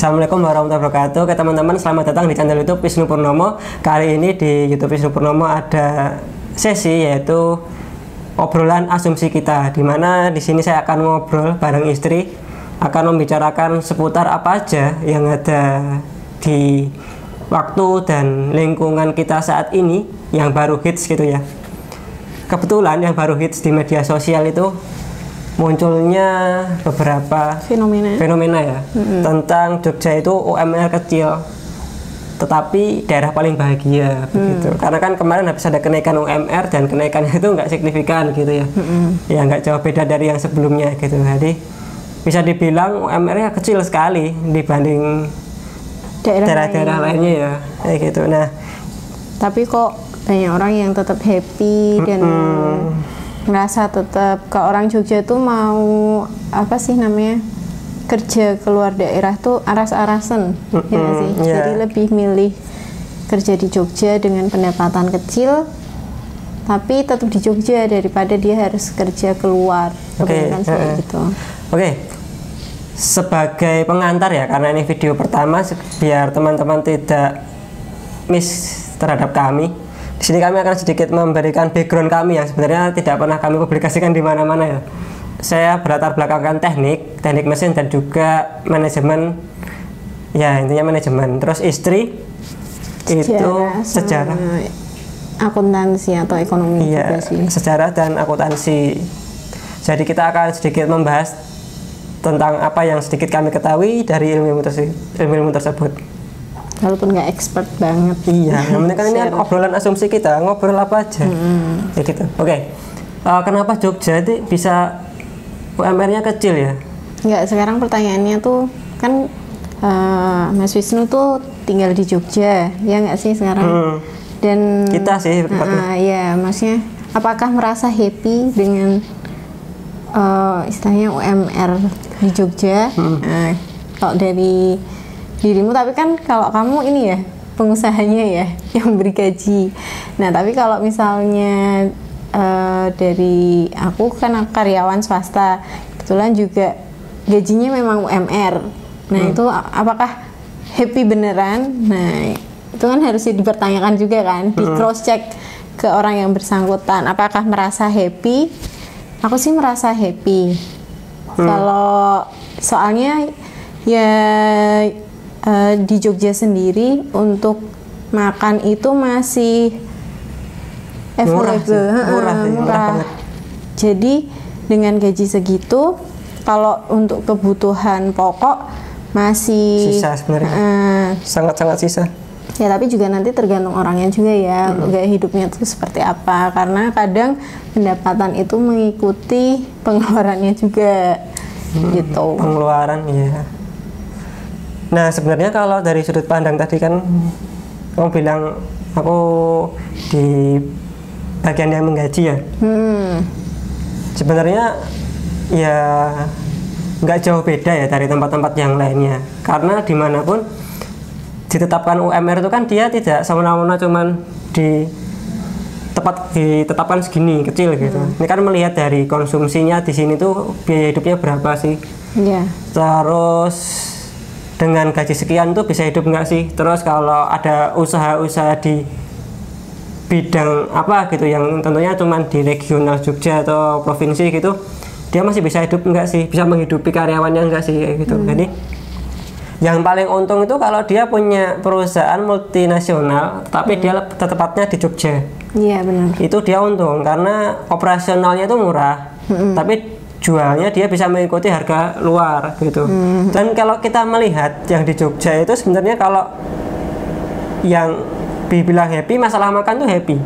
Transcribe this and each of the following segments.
Assalamualaikum warahmatullahi wabarakatuh. Oke teman-teman, selamat datang di channel YouTube Wisnu Purnomo. Kali ini di YouTube Wisnu Purnomo ada sesi yaitu obrolan asumsi kita, dimana di sini saya akan ngobrol bareng istri, akan membicarakan seputar apa aja yang ada di waktu dan lingkungan kita saat ini yang baru hits gitu ya. Kebetulan yang baru hits di media sosial itu munculnya beberapa fenomena ya, tentang Jogja itu UMR kecil tetapi daerah paling bahagia begitu. Karena kan kemarin habis ada kenaikan UMR dan kenaikannya itu nggak signifikan gitu ya, ya nggak jauh beda dari yang sebelumnya gitu. Jadi bisa dibilang UMR-nya kecil sekali dibanding daerah-daerah lainnya ya, kayak gitu. Nah, tapi kok banyak orang yang tetap happy dan ngerasa tetap ke orang Jogja tuh mau apa sih namanya, kerja keluar daerah tuh aras-arasan ya nggak sih? Jadi lebih milih kerja di Jogja dengan pendapatan kecil tapi tetap di Jogja daripada dia harus kerja keluar. Kebanyakan seperti gitu. Oke. Sebagai pengantar ya, karena ini video pertama, biar teman-teman tidak miss terhadap kami. Di sini kami akan sedikit memberikan background kami yang sebenarnya tidak pernah kami publikasikan di mana-mana ya. Saya berlatar belakangkan teknik mesin dan juga manajemen. Ya, intinya manajemen. Terus istri itu sejarah, akuntansi atau ekonomi juga sih. Sejarah dan akuntansi. Jadi kita akan sedikit membahas tentang apa yang sedikit kami ketahui dari ilmu tersebut. Walaupun nggak expert banget. Iya, yang penting kan ini obrolan asumsi kita, ngobrol apa aja. Ya gitu. Oke. Kenapa Jogja itu bisa UMR-nya kecil ya? Nggak, sekarang pertanyaannya tuh kan Mas Wisnu tuh tinggal di Jogja, ya nggak sih sekarang? Dan kita sih ya, maksudnya apakah merasa happy dengan istilahnya UMR di Jogja? Kalau dari dirimu, tapi kan kalau kamu ini ya pengusahanya ya yang beri gaji. Nah, tapi kalau misalnya dari aku kan karyawan swasta, kebetulan juga gajinya memang UMR. Nah, itu apakah happy beneran? Nah, itu kan harus dipertanyakan juga kan, di cross check ke orang yang bersangkutan. Apakah merasa happy? Aku sih merasa happy. Kalau soalnya ya di Jogja sendiri untuk makan itu masih available, murah. Jadi dengan gaji segitu, kalau untuk kebutuhan pokok masih sisa sebenarnya, sangat-sangat sisa. Ya, tapi juga nanti tergantung orangnya juga ya, gaya hidupnya itu seperti apa. Karena kadang pendapatan itu mengikuti pengeluarannya juga, gitu. Pengeluaran, ya. Nah, sebenarnya kalau dari sudut pandang tadi kan kamu bilang aku di bagian yang menggaji ya. Sebenarnya ya nggak jauh beda ya dari tempat-tempat yang lainnya. Karena dimanapun ditetapkan UMR itu kan dia tidak semena-mena cuman ditetapkan segini kecil gitu. Ini kan melihat dari konsumsinya di sini tuh biaya hidupnya berapa sih? Terus dengan gaji sekian tuh bisa hidup nggak sih? Terus kalau ada usaha-usaha di bidang apa gitu yang tentunya cuma di regional Jogja atau provinsi gitu, dia masih bisa hidup nggak sih? Bisa menghidupi karyawannya nggak sih? Kayak gitu. Jadi yang paling untung itu kalau dia punya perusahaan multinasional tapi dia tepatnya di Jogja. Iya, benar. Itu dia untung karena operasionalnya itu murah. Tapi jualnya dia bisa mengikuti harga luar gitu. Dan kalau kita melihat yang di Jogja itu sebenarnya kalau yang dibilang happy, masalah makan tuh happy.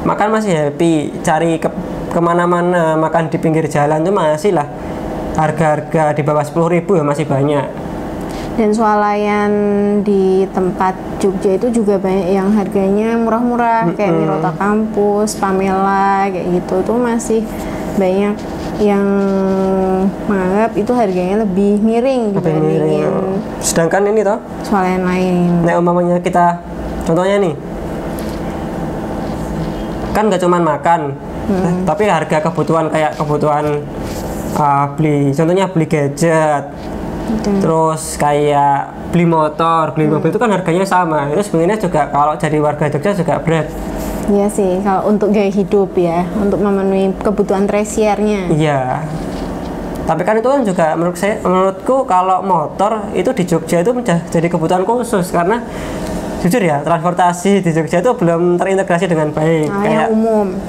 Makan masih happy, cari kemana-mana, makan di pinggir jalan tuh masih lah. Harga-harga di bawah 10.000 ya masih banyak. Dan swalayan di tempat Jogja itu juga banyak yang harganya murah-murah, kayak Mirota Kampus, Pamela, kayak gitu. Tuh masih banyak yang menganggap itu harganya lebih miring dibandingin. Sedangkan ini toh swalayan lain. Nah, umpamanya kita contohnya nih, kan nggak cuma makan, tapi harga kebutuhan kayak kebutuhan contohnya beli gadget, Terus kayak beli motor, beli mobil itu kan harganya sama. Itu sebenarnya juga kalau jadi warga Jogja juga berat. Iya sih, kalau untuk gaya hidup ya, untuk memenuhi kebutuhan tersiernya. Iya. Tapi kan itu kan juga menurutku kalau motor itu di Jogja itu jadi kebutuhan khusus karena jujur ya transportasi di Jogja itu belum terintegrasi dengan baik. Kayak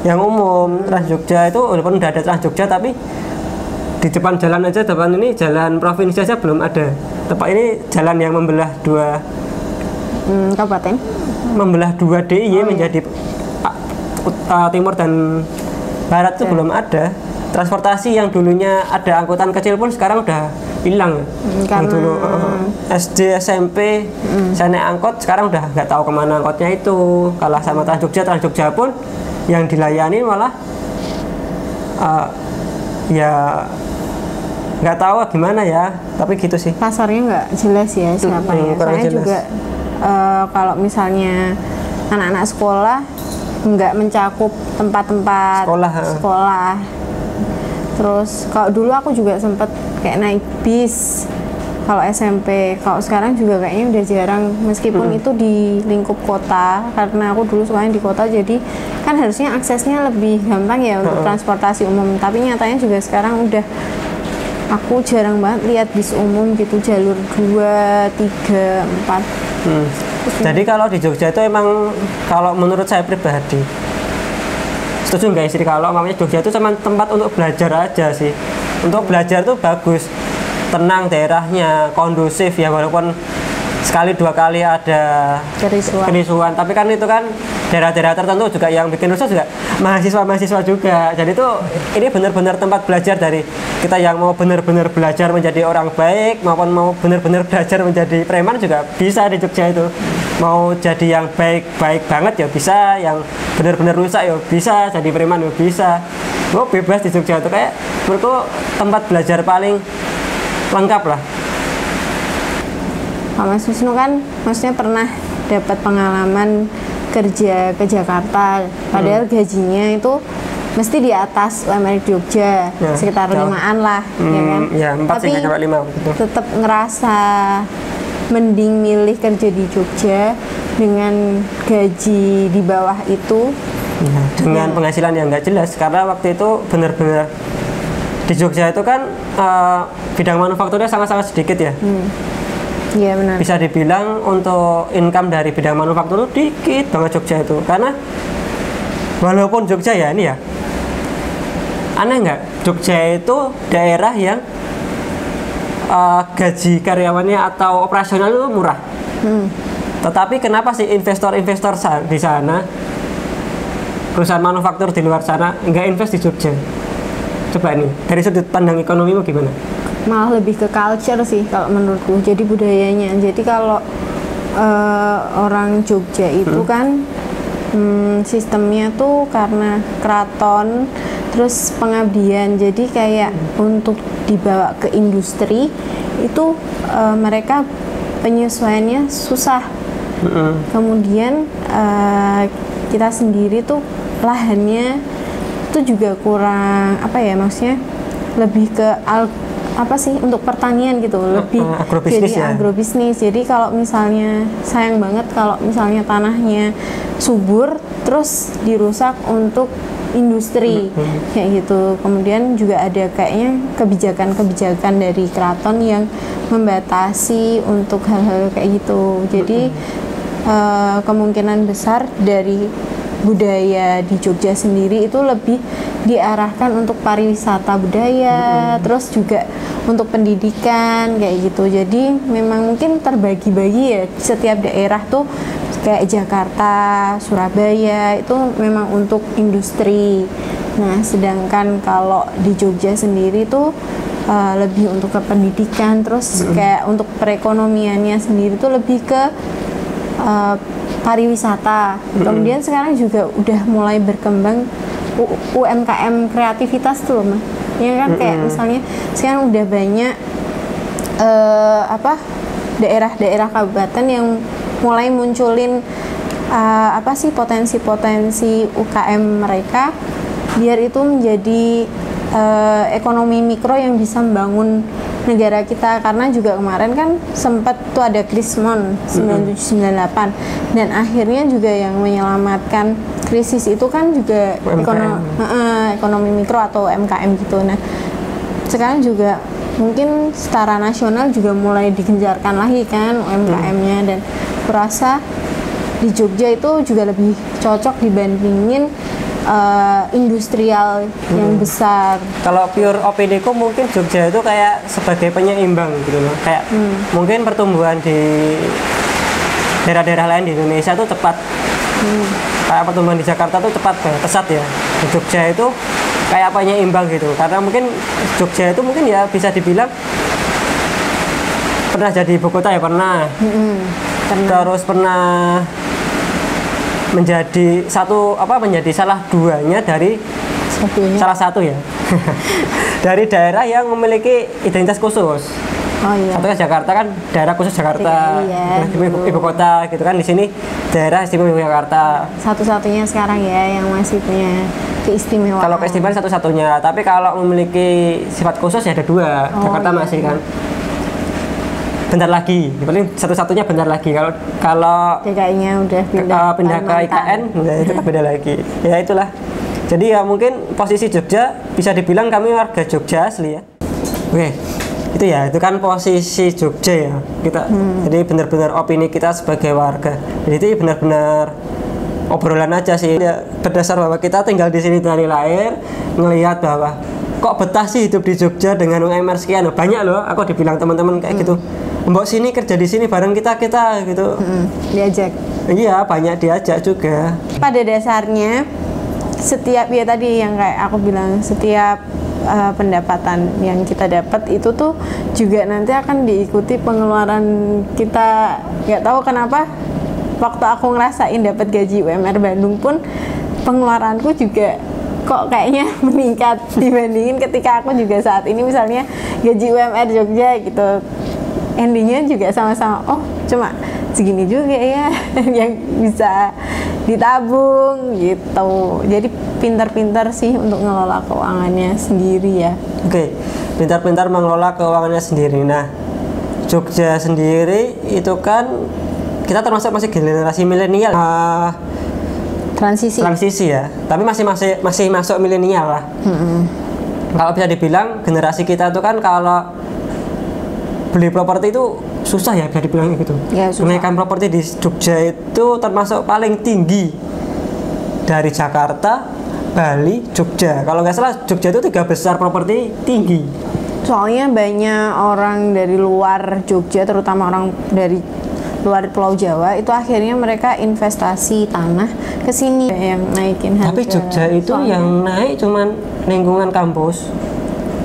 yang umum Trans Jogja itu walaupun udah ada Trans Jogja tapi di depan jalan aja, depan ini jalan provinsi aja belum ada. Tepat ini jalan yang membelah dua kabupaten, membelah dua DIY menjadi timur dan barat itu belum ada. Transportasi yang dulunya ada angkutan kecil pun sekarang udah hilang. Yang dulu SD SMP saya naik angkot, sekarang udah nggak tahu kemana angkotnya itu. Kalah sama Trans Jogja pun yang dilayani malah ya nggak tahu gimana ya, tapi gitu sih. Pasarnya nggak jelas ya siapa ya. Soalnya juga kalau misalnya anak-anak sekolah nggak mencakup tempat-tempat sekolah. Terus kalau dulu aku juga sempet kayak naik bis kalau SMP. Kalau sekarang juga kayaknya udah jarang, meskipun itu di lingkup kota, karena aku dulu sukanya di kota, jadi kan harusnya aksesnya lebih gampang ya untuk transportasi umum. Tapi nyatanya juga sekarang udah aku jarang banget lihat bis umum gitu, jalur 2, 3, 4. Jadi kalau di Jogja itu emang, kalau menurut saya pribadi, setuju nggak istri kalau mamanya Jogja itu cuma tempat untuk belajar aja sih. Untuk belajar tuh bagus, tenang daerahnya, kondusif ya, walaupun sekali dua kali ada kerisuan. Tapi kan itu kan daerah-daerah tertentu juga yang bikin rusuh juga mahasiswa juga. Jadi itu ini benar-benar tempat belajar dari kita yang mau benar-benar belajar menjadi orang baik maupun mau benar-benar belajar menjadi preman juga bisa di Jogja itu. Mau jadi yang baik banget ya bisa, yang benar-benar rusak ya bisa, jadi preman ya bisa. Mau bebas di Jogja itu, kayak menurutku tempat belajar paling lengkap lah. Pak Mas Wisnu kan maksudnya pernah dapat pengalaman kerja ke Jakarta, padahal gajinya itu mesti di atas UMR Jogja, ya, sekitar 5-an lah, ya kan? Ya, 4 tapi sih, 5 gitu. Tetap ngerasa mending milih kerja di Jogja dengan gaji di bawah itu. Ya, dengan penghasilan yang nggak jelas, karena waktu itu benar-benar di Jogja itu kan bidang manufakturnya sangat-sangat sedikit ya. Iya benar. Bisa dibilang untuk income dari bidang manufaktur itu dikit banget Jogja itu, karena walaupun Jogja ya ini ya aneh nggak, Jogja itu daerah yang gaji karyawannya atau operasional itu murah. Tetapi kenapa sih investor-investor di sana, perusahaan manufaktur di luar sana nggak invest di Jogja? Coba nih dari sudut pandang ekonomimu gimana? Malah lebih ke culture sih kalau menurutku, jadi budayanya. Jadi kalau orang Jogja itu kan sistemnya tuh karena keraton terus pengabdian, jadi kayak untuk dibawa ke industri itu mereka penyesuaiannya susah. Kemudian kita sendiri tuh lahannya itu juga kurang apa ya, maksudnya lebih ke apa sih untuk pertanian gitu, lebih agrobisnis jadi agrobisnis. Jadi kalau misalnya sayang banget kalau misalnya tanahnya subur terus dirusak untuk industri kayak gitu. Kemudian juga ada kayaknya kebijakan-kebijakan dari keraton yang membatasi untuk hal-hal kayak gitu. Jadi kemungkinan besar dari budaya di Jogja sendiri itu lebih diarahkan untuk pariwisata budaya, terus juga untuk pendidikan kayak gitu. Jadi memang mungkin terbagi-bagi ya, setiap daerah tuh kayak Jakarta, Surabaya itu memang untuk industri. Nah, sedangkan kalau di Jogja sendiri tuh lebih untuk ke pendidikan, terus kayak untuk perekonomiannya sendiri tuh lebih ke pariwisata. Kemudian sekarang juga udah mulai berkembang UMKM kreativitas tuh loh, ya kan, kayak misalnya sekarang udah banyak daerah-daerah kabupaten yang mulai munculin potensi-potensi UKM mereka biar itu menjadi ekonomi mikro yang bisa membangun negara kita, karena juga kemarin kan sempat tuh ada Krismon 9798 dan akhirnya juga yang menyelamatkan krisis itu kan juga ekonomi mikro atau UMKM gitu. Nah sekarang juga mungkin secara nasional juga mulai digencarkan lagi kan UMKM-nya, dan kurasa di Jogja itu juga lebih cocok dibandingin industrial yang besar. Kalau pure opini ku mungkin Jogja itu kayak sebagai penyeimbang gitu loh. Kayak mungkin pertumbuhan di daerah-daerah lain di Indonesia itu cepat. Kayak pertumbuhan di Jakarta tuh cepat banget, pesat ya. Di Jogja itu kayak penyeimbang gitu. Karena mungkin Jogja itu mungkin ya bisa dibilang pernah jadi ibu kota ya, pernah. Terus pernah menjadi menjadi salah duanya dari salah satu ya dari daerah yang memiliki identitas khusus. Satunya Jakarta kan, daerah khusus Jakarta, ibu kota gitu kan. Di sini daerah istimewa Jakarta. Satu-satunya sekarang ya yang masih punya keistimewaan. Kalau keistimewaan satu-satunya, tapi kalau memiliki sifat khusus ya ada dua. Jakarta masih kan. Bentar lagi, paling satu-satunya bentar lagi. Kalau DKI-nya udah pindah ke IKN, itu beda lagi. Ya itulah. Jadi ya mungkin posisi Jogja bisa dibilang kami warga Jogja asli ya. Oke, itu ya, itu kan posisi Jogja ya. Kita jadi benar-benar opini kita sebagai warga. Jadi itu benar-benar obrolan aja sih. Ya, berdasar bahwa kita tinggal di sini dari lahir, ngelihat bahwa kok betah sih hidup di Jogja dengan UMR sekian. Banyak loh, aku dibilang teman-teman kayak gitu. Mbok sini kerja di sini bareng kita gitu. Diajak. Iya, banyak diajak juga. Pada dasarnya setiap ya tadi yang kayak aku bilang, setiap pendapatan yang kita dapat itu tuh juga nanti akan diikuti pengeluaran kita. Nggak tahu kenapa waktu aku ngerasain dapat gaji UMR Bandung pun pengeluaranku juga kok kayaknya meningkat dibandingin ketika aku juga saat ini misalnya gaji UMR Jogja gitu. Endingnya juga sama-sama, oh cuma segini juga ya yang bisa ditabung gitu. Jadi pintar-pintar sih untuk ngelola keuangannya sendiri ya. Oke, pintar-pintar mengelola keuangannya sendiri. Nah, Jogja sendiri itu kan kita termasuk masih generasi milenial. Transisi ya, tapi masih masuk milenial lah. Kalau bisa dibilang generasi kita itu kan kalau beli properti itu susah ya, bisa dibilang gitu. Ya, kenaikan properti di Jogja itu termasuk paling tinggi dari Jakarta, Bali, Jogja. Kalau nggak salah Jogja itu 3 besar properti tinggi. Soalnya banyak orang dari luar Jogja, terutama orang dari luar Pulau Jawa, itu akhirnya mereka investasi tanah ke sini yang naikin harga. Tapi Jogja itu yang naik cuman lingkungan kampus,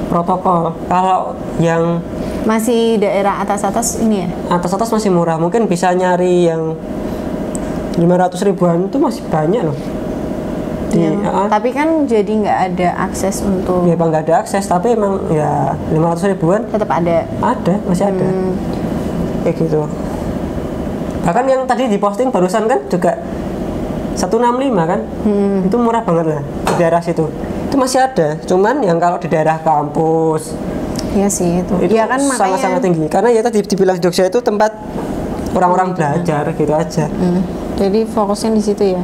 protokol. Kalau yang masih daerah atas-atas ini ya? Atas-atas masih murah, mungkin bisa nyari yang 500 ribuan itu masih banyak loh. Tapi kan jadi nggak ada akses untuk. Ya bang, nggak ada akses, tapi emang ya 500 ribuan tetap ada. Ada, masih ada. Kayak gitu. Bahkan yang tadi diposting barusan kan juga 165 kan, itu murah banget lah di daerah situ. Itu masih ada, cuman yang kalau di daerah kampus. Iya sih itu Ya kan sangat-sangat tinggi. Karena ya tadi dibilang Jogja itu tempat orang-orang belajar gitu aja. Jadi fokusnya di situ ya.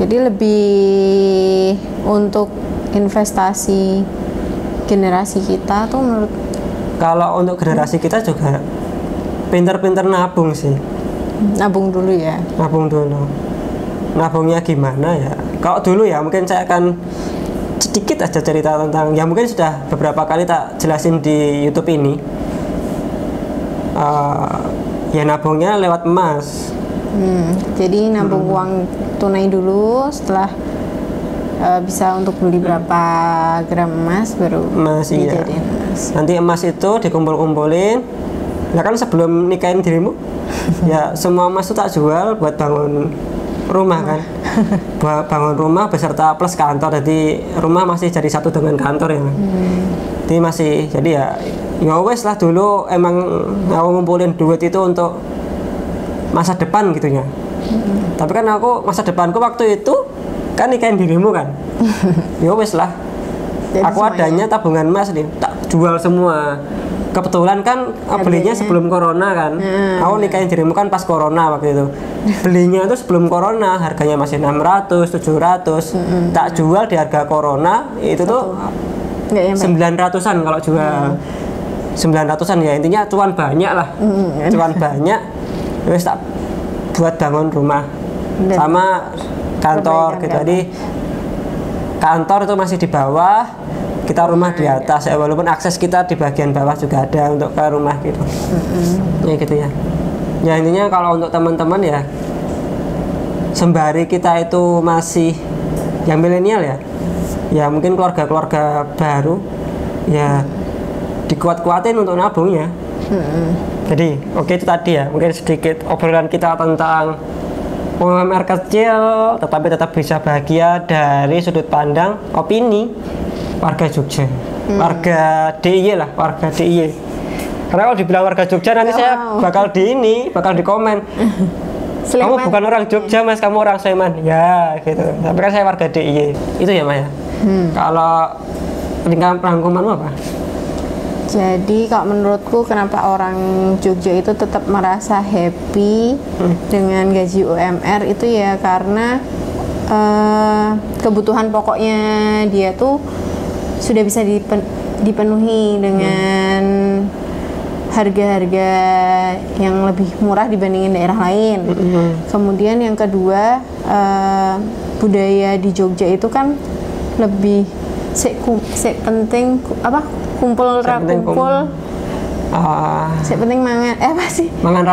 Jadi lebih untuk investasi generasi kita tuh menurut. Kalau untuk generasi kita juga pinter-pinter nabung sih. Nabung dulu ya. Nabung dulu. Nabungnya gimana ya? Kalau dulu ya mungkin saya akan sedikit aja cerita tentang, ya mungkin sudah beberapa kali tak jelasin di YouTube ini. Ya nabungnya lewat emas. Jadi nabung uang tunai dulu, setelah bisa untuk beli berapa gram emas baru dijadiin emas. Nanti emas itu dikumpul-kumpulin. Nah kan sebelum nikahin dirimu, ya semua emas itu tak jual buat bangun rumah kan. Bangun rumah beserta plus kantor, jadi rumah masih jadi satu dengan kantor ya. Jadi masih, jadi ya wes lah dulu emang aku ngumpulin duit itu untuk masa depan gitunya. Tapi kan aku masa depanku waktu itu kan nikahin dirimu kan. Ya wes lah, Jadi aku adanya tabungan emas nih, tak jual semua. Kebetulan kan belinya sebelum corona kan. Aku nikahin dirimu kan pas corona waktu itu. Belinya itu sebelum corona, harganya masih 600, 700. Tak jual di harga corona itu tuh 900-an kalau jual. 900-an ya, intinya cuan banyak lah. Cuan banyak. Terus tak buat bangun rumah. Sama kantor gitu. Jadi kantor itu masih di bawah, kita rumah di atas ya, walaupun akses kita di bagian bawah juga ada untuk ke rumah gitu. Ya gitu ya. Ya intinya kalau untuk teman-teman ya, sembari kita itu masih yang milenial ya, ya mungkin keluarga-keluarga baru ya dikuat-kuatin untuk nabung ya. Jadi oke, itu tadi ya mungkin sedikit obrolan kita tentang UMR kecil tetapi tetap bisa bahagia dari sudut pandang opini warga Jogja, warga DIY lah, warga DIY. Karena kalau dibilang warga Jogja nanti saya bakal di komen. Kamu bukan orang Jogja mas, kamu orang Sleman ya gitu. Tapi kan saya warga DIY. Itu ya Maya. Kalau rangkumanmu apa? Jadi kalau menurutku kenapa orang Jogja itu tetap merasa happy dengan gaji UMR itu ya karena kebutuhan pokoknya dia tuh sudah bisa dipenuhi dengan harga-harga yang lebih murah dibandingin daerah lain. Kemudian yang kedua, budaya di Jogja itu kan lebih penting apa? Kumpul penting mangan apa sih mangan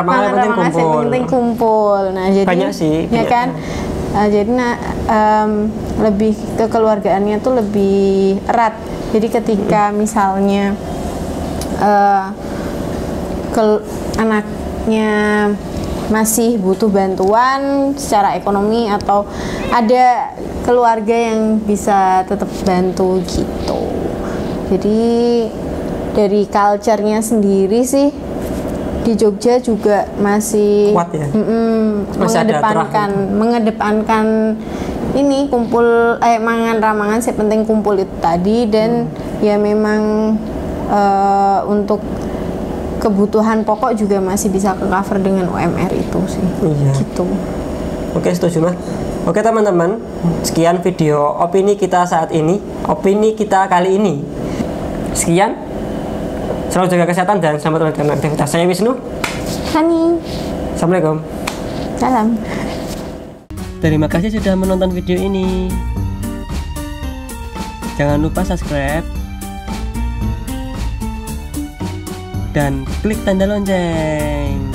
penting kumpul. Nah jadi banyak sih ya kan jadi lebih kekeluargaannya tuh lebih erat. Jadi ketika misalnya anaknya masih butuh bantuan secara ekonomi atau ada keluarga yang bisa tetap bantu gitu. Jadi dari culture-nya sendiri sih di Jogja juga masih kuat ya? mengedepankan ini kumpul mangan ramangan penting kumpul itu tadi dan ya memang untuk kebutuhan pokok juga masih bisa ke cover dengan UMR itu sih. Iya. Gitu. Oke, setuju mas. Oke teman-teman, sekian video opini kita saat ini, opini kita kali ini. Sekian, selalu jaga kesehatan dan selamat melanjutkan aktivitas. Saya Wisnu. Hani. Assalamualaikum. Salam. Terima kasih sudah menonton video ini. Jangan lupa subscribe dan klik tanda lonceng.